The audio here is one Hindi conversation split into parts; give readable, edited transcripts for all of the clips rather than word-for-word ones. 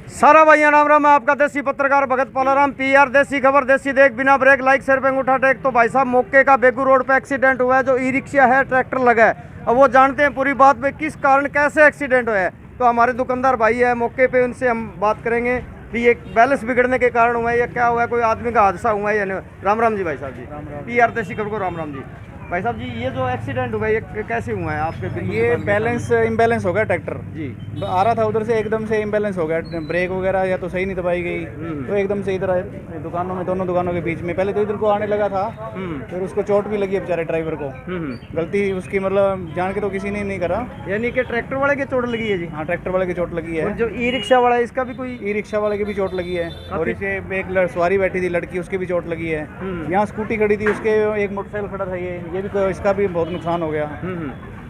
सारा भैया नाम राम, मैं आपका देसी पत्रकार भगत पालाराम, पीआर देसी खबर, देसी देख, बिना ब्रेक, लाइक शेयर पे अंगूठा टेक। तो भाई साहब मौके का बेगू रोड पे एक्सीडेंट हुआ है। जो ई रिक्शा है ट्रैक्टर लगा है, अब वो जानते हैं पूरी बात में किस कारण कैसे एक्सीडेंट हुआ है। तो हमारे दुकानदार भाई है मौके पे, उनसे हम बात करेंगे कि ये बैलेंस बिगड़ने के कारण हुआ है या क्या हुआ है, कोई आदमी का हादसा हुआ है या नहीं। राम राम जी भाई साहब जी, पीआर देसी खबर को राम राम जी। भाई साहब जी, ये जो एक्सीडेंट हुआ है ये कैसे हुआ है आपके? ये बैलेंस इम्बैलेंस हो गया ट्रैक्टर जी, आ रहा था उधर से, एकदम से इम्बैलेंस हो गया। ब्रेक वगैरह या तो सही नहीं दबाई गई, तो एकदम से इधर दुकानों में, दोनों दुकानों के बीच में, पहले तो इधर को आने लगा था, फिर उसको चोट भी लगी है बेचारे ड्राइवर को। गलती उसकी, मतलब जान के तो किसी ने नहीं करा। यानी कि ट्रैक्टर वाले की चोट लगी है जी? हाँ, ट्रैक्टर वाले की चोट लगी है। और जो ई रिक्शा वाला है इसका भी कोई? ई रिक्शा वाले की भी चोट लगी है, और इसे एक सवारी बैठी थी लड़की, उसकी भी चोट लगी है। यहाँ स्कूटी खड़ी थी, उसके एक मोटरसाइकिल खड़ा था, ये भी, इसका भी बहुत नुकसान हो गया।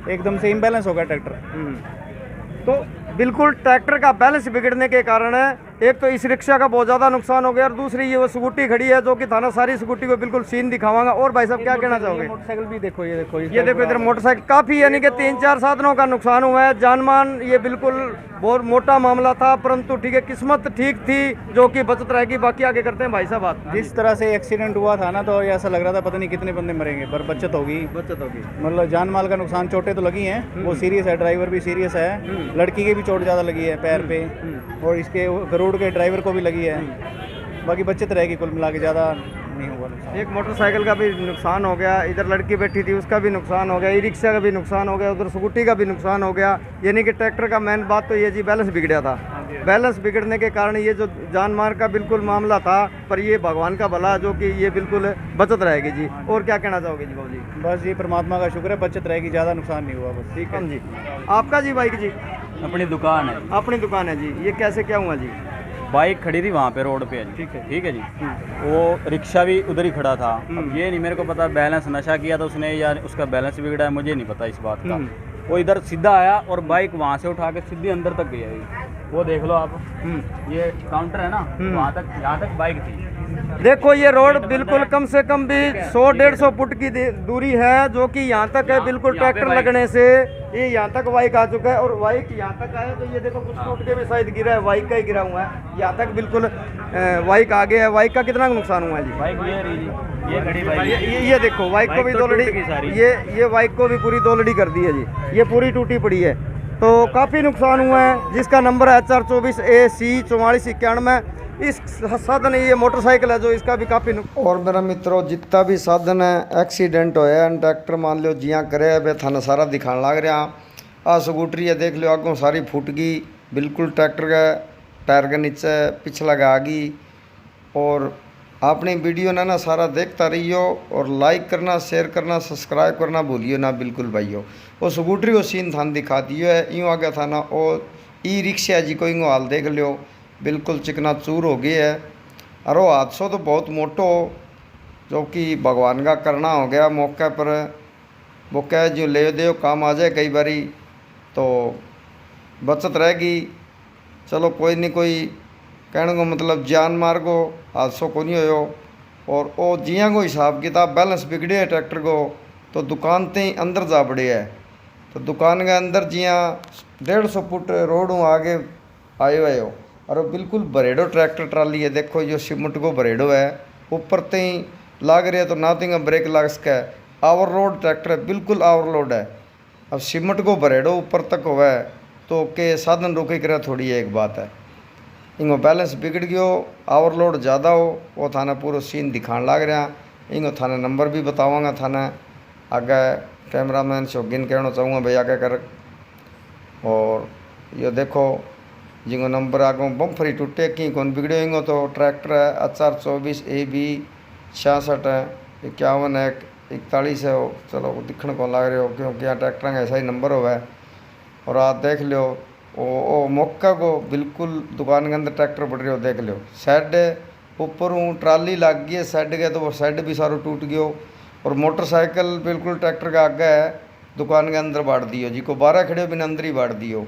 एकदम से इम्बैलेंस हो गया ट्रैक्टर। तो बिल्कुल ट्रैक्टर का बैलेंस बिगड़ने के कारण है, एक तो इस रिक्शा का बहुत ज़्यादा नुकसान हो गया, और दूसरी ये वो स्कूटी खड़ी है जो कि थाना सारी स्कूटी को बिल्कुल सीन दिखावांगा। और भाई साहब क्या कहना चाहोगे? मोटरसाइकिल भी देखो, ये देखो, ये देखो इधर मोटरसाइकिल काफ़ी, यानी कि 3-4 साधनों का नुकसान हुआ है। जानमान ये बिल्कुल बहुत मोटा मामला था, परंतु ठीक है, किस्मत ठीक थी जो कि बचत रहेगी। बाकी आगे करते हैं भाई साहब बात। जिस तरह से एक्सीडेंट हुआ था ना, तो ऐसा लग रहा था पता नहीं कितने बंदे मरेंगे, पर बचत होगी। मतलब जान माल का नुकसान, चोटें तो लगी हैं, वो सीरियस है, ड्राइवर भी सीरियस है, लड़की की भी चोट ज़्यादा लगी है पैर पे, और इसके गरुड़ के ड्राइवर को भी लगी है। बाकी बचत रहेगी, कुल मिला के ज़्यादा नहीं हुआ नुकसान। एक मोटरसाइकिल का भी नुकसान हो गया, इधर लड़की बैठी थी उसका भी नुकसान हो गया, ई रिक्शा का भी नुकसान हो गया, उधर स्कूटी का भी नुकसान हो गया। यानी कि ट्रैक्टर का मेन बात तो ये जी बैलेंस बिगड़ा था। बैलेंस बिगड़ने के कारण ये जो जान मार का बिल्कुल मामला था, पर ये भगवान का भला जो कि ये बिल्कुल बचत रहेगी जी। और क्या कहना चाहोगे जी बाबू जी? बस ये परमात्मा का शुक्र है, बचत रहेगी, ज़्यादा नुकसान नहीं हुआ बस। ठीक है जी। आपका जी बाइक जी? अपनी दुकान है। अपनी दुकान है जी। ये कैसे क्या हुआ जी? बाइक खड़ी थी वहाँ पे रोड पे है। ठीक है जी। वो रिक्शा भी उधर ही खड़ा था। अब ये नहीं मेरे को पता, बैलेंस नशा किया था उसने या उसका बैलेंस बिगड़ा है, मुझे नहीं पता इस बात का। वो इधर सीधा आया और बाइक वहाँ से उठा के सीधी अंदर तक गई। वो देख लो आप, ये काउंटर है ना, वहाँ तक, यहाँ तक बाइक थी। देखो ये रोड बिल्कुल कम से कम भी 100-150 फुट की दूरी है जो कि यहाँ तक है। बिल्कुल ट्रैक्टर लगने से ये यहाँ तक बाइक आ चुका है, और बाइक यहाँ तक आया तो ये देखो कुछ फुट के में शायद गिरा है, बाइक का ही गिरा हुआ है। यहाँ तक बिल्कुल बाइक आ गया है। बाइक का कितना नुकसान हुआ है जी? बाइक ये खड़ी बाइक, ये देखो बाइक को भी दो लड़ी, ये बाइक को भी पूरी 2 लड़ी कर दी है जी। ये पूरी टूटी पड़ी है, तो काफ़ी नुकसान हुआ है, जिसका नंबर है HR24AC4491। इस साधन, ये मोटरसाइकिल है जो, इसका भी काफ़ी। और मेरा मित्रों, जितना भी साधन है एक्सीडेंट होया, ट्रैक्टर मान लो जियाँ करे वे थाना सारा दिखाने लग रहा। आ स्कूटरी है देख लो, आगों सारी फूट गई बिल्कुल, ट्रैक्टर का टायर के नीचे पिछला आ गई। और आपने वीडियो ना सारा देखता रहियो, और लाइक करना, शेयर करना, सब्सक्राइब करना भूलियो ना बिल्कुल भाइयों। वो स्कूटरी को सीन थान दिखा दियो है, यूँ आगे था ना। और ई रिक्शा जी को यूँ हाल देख लियो, बिल्कुल चिकना चूर हो गया है। और वो हादसा तो बहुत मोटो, जो कि भगवान का करना हो गया मौके पर। वो कह जो ले दे काम आ जाए कई बारी, तो बचत रहेगी। चलो कोई नहीं, कोई कहने को मतलब जान मार को हादसों को नहीं हो। और वो जियाँ को हिसाब किताब बैलेंस बिगड़े है ट्रैक्टर को, तो दुकान ते अंदर जा पड़े है। तो दुकान के अंदर जियाँ 150 फुट रोड आगे आए हुए हो, और वो बिल्कुल भरेडो ट्रैक्टर ट्राली है। देखो जो सीमेंट को भरेडो है, ऊपर ते ही लाग रही है तो ना तो ब्रेक लग सके। ओवरलोड ट्रैक्टर है, बिल्कुल ओवरलोड है। अब सीमेंट को भरेडो ऊपर तक होवे तो के साधन रोके करे थोड़ी एक बात है। इनको बैलेंस बिगड़ गयो, ओवरलोड ज़्यादा हो, वो थाना पूरा सीन दिखाने लग रहा। इनको थाना नंबर भी बतावांगा, थाना आगे कैमरामैन शौकीन कहना चाहूँगा भैया आगे कर। और ये देखो जिनको नंबर आगो बम्फरी टूटे की कौन बिगड़े होंगे। तो ट्रैक्टर है HR24AB 665141 है। चलो दिखने को लग रहे हो, क्योंकि यहाँ ट्रैक्टर का ऐसा ही नंबर हुआ है। और आप देख लो ओ मौका को, बिल्कुल दुकान के अंदर ट्रैक्टर पड़ रहे हो, देख लो। शेड ऊपर ट्राली लग गई है शेड के, तो वो शेड भी सारा टूट गयो। और मोटरसाइकिल बिल्कुल ट्रैक्टर के आगे है, दुकान के अंदर बाढ़ दियो जी को, 12 खड़े बिना अंदर ही बाढ़ दियो।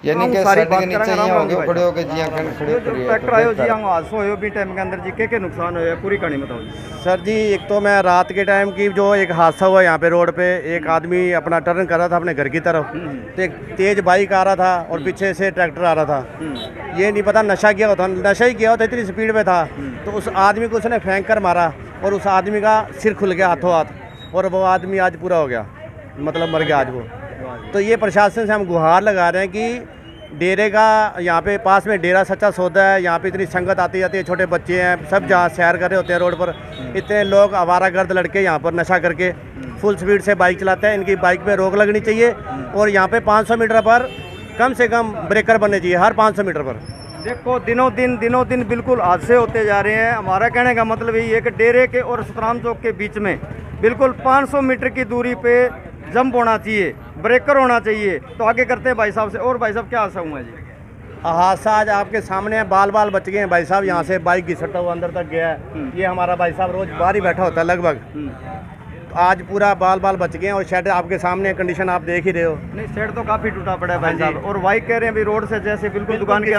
यानी कि सारी साइड बात के नीचे करेंगे, ही राम होगे राम खड़े होके जिया खंड खड़े जो ट्रैक्टर आयो जी हम हादसो होयो भी टाइम के अंदर जी के नुकसान होया पूरी कहानी बताओ जी। सर जी एक तो मैं रात के टाइम की जो एक हादसा हुआ यहाँ पे रोड पे, एक आदमी अपना टर्न कर रहा था अपने घर की तरफ, तो एक तेज बाइक आ रहा था और पीछे से ट्रैक्टर आ रहा था। ये नहीं पता नशा किया होता, नशा ही किया होता, इतनी स्पीड में था। तो उस आदमी को उसने फेंक कर मारा और उस आदमी का सिर खुल गया हाथों हाथ, और वो आदमी आज पूरा हो गया, मतलब मर गया आज वो। तो ये प्रशासन से हम गुहार लगा रहे हैं कि डेरे का यहाँ पे पास में डेरा सच्चा सौदा है, यहाँ पे इतनी संगत आती जाती है, छोटे बच्चे हैं, सब जहाँ सैर कर रहे होते हैं रोड पर, इतने लोग आवारागर्द लड़के यहाँ पर नशा करके फुल स्पीड से बाइक चलाते हैं। इनकी बाइक पे रोक लगनी चाहिए और यहाँ पे 500 मीटर पर कम से कम ब्रेकर बनने चाहिए, हर 500 मीटर पर। देखो दिनों दिन बिल्कुल हादसे होते जा रहे हैं। हमारा कहने का मतलब यही है कि डेरे के और सतराम चौक के बीच में बिल्कुल 500 मीटर की दूरी पे जंप होना चाहिए, ब्रेकर होना चाहिए। तो आगे करते हैं भाई साहब से। और भाई साहब क्या हादसा हुआ है जी? हादसा आज आपके सामने है, बाल बाल बच गए हैं भाई साहब। यहाँ से बाइक घिसटता हुआ अंदर तक गया है। ये हमारा भाई साहब रोज बाहर ही बैठा होता है लगभग, तो आज पूरा बाल बाल बच गए हैं। और शेड आपके सामने कंडीशन आप देख ही रहे हो। नहीं शेड तो काफी टूटा पड़ा है भाई साहब। और बाइक कह रहे हैं अभी रोड से जैसे बिल्कुल दुकान के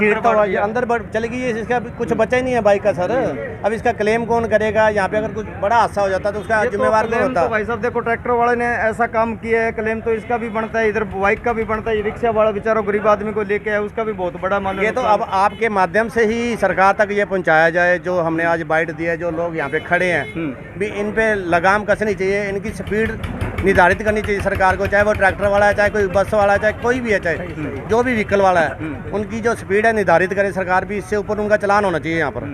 अंदर चली गई है, इसका कुछ बचा ही नहीं है बाइक का सर। अब इसका क्लेम कौन करेगा? यहाँ पे अगर कुछ बड़ा हादसा हो जाता तो उसका जिम्मेवार कौन होता? तो भाई साहब देखो ट्रैक्टर वाले ने ऐसा काम किया है, क्लेम तो इसका भी बनता है, इधर बाइक का भी बनता है। रिक्शा वाला बेचारा गरीब आदमी को लेके आया, उसका भी बहुत बड़ा मान लो। ये तो अब आपके माध्यम से ही सरकार तक ये पहुंचाया जाए, जो हमने आज बाइट दिया है, जो लोग यहाँ पे खड़े हैं भी इन पे लगाम कसनी चाहिए, इनकी स्पीड निर्धारित करनी चाहिए सरकार को, चाहे वो ट्रैक्टर वाला है, चाहे कोई बस वाला है, चाहे कोई भी है, चाहे जो भी व्हीकल वाला है, उनकी जो स्पीड है निर्धारित करे सरकार भी, इससे ऊपर उनका चलान होना चाहिए यहाँ पर।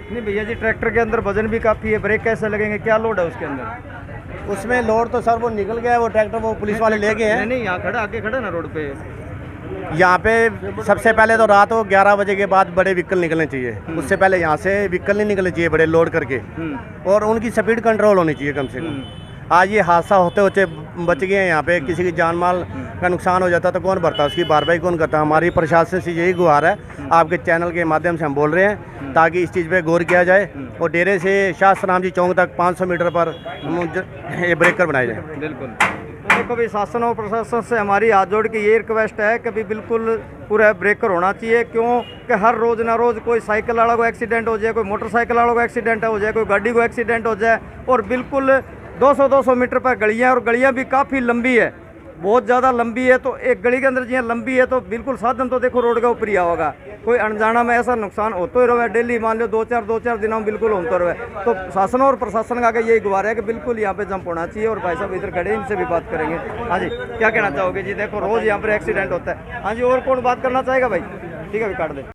नहीं भैया जी ट्रैक्टर के अंदर वजन भी काफ़ी है, ब्रेक कैसे लगेंगे, क्या लोड है उसके अंदर? उसमें लोड तो सर वो निकल गया है, वो ट्रैक्टर वो पुलिस वाले ले गए हैं। नहीं यहाँ खड़ा आगे खड़ा ना रोड पे। यहाँ पे सबसे पहले तो रात को 11 बजे के बाद बड़े व्हीकल निकलने चाहिए, उससे पहले यहाँ से व्हीकल नहीं निकलने चाहिए बड़े लोड करके, और उनकी स्पीड कंट्रोल होनी चाहिए कम से कम। आज ये हादसा होते होते बच गए हैं, यहाँ पे किसी की जान माल का नुकसान हो जाता तो कौन भरता, उसकी भरपाई कौन करता? हमारी प्रशासन से यही गुहार है, आपके चैनल के माध्यम से हम बोल रहे हैं ताकि इस चीज़ पे गौर किया जाए और डेरे से शास्त्रनाम जी चौक तक 500 मीटर पर ये ब्रेकर बनाए जाए। बिल्कुल। तो देखो भी शासन और प्रशासन से हमारी हाथ जोड़ के ये रिक्वेस्ट है कि भी बिल्कुल पूरा ब्रेकर होना चाहिए। क्यों कि हर रोज़ ना रोज़ कोई साइकिल वाला को एक्सीडेंट हो जाए, कोई मोटरसाइकिल वाला को एक्सीडेंट हो जाए, कोई गाड़ी को एक्सीडेंट हो जाए। और बिल्कुल 200-200 मीटर पर गलियाँ, और गलियाँ भी काफ़ी लंबी है, बहुत ज़्यादा लंबी है। तो एक गली के अंदर जियाँ लंबी है तो बिल्कुल साधन तो देखो रोड का ऊपर ही होगा, कोई अनजाना में ऐसा नुकसान होते ही रहे डेली, मान लो 2-4 दिनों में बिल्कुल होते रहे। तो शासन और प्रशासन का यही गुहार है कि बिल्कुल यहाँ पे जंप होना चाहिए। और भाई साहब इधर खड़े, इनसे भी बात करेंगे। हाँ जी क्या कहना चाहोगे जी? देखो रोज़ यहाँ पर एक्सीडेंट होता है। हाँ जी और कौन बात करना चाहेगा भाई? ठीक है अभी काट दे।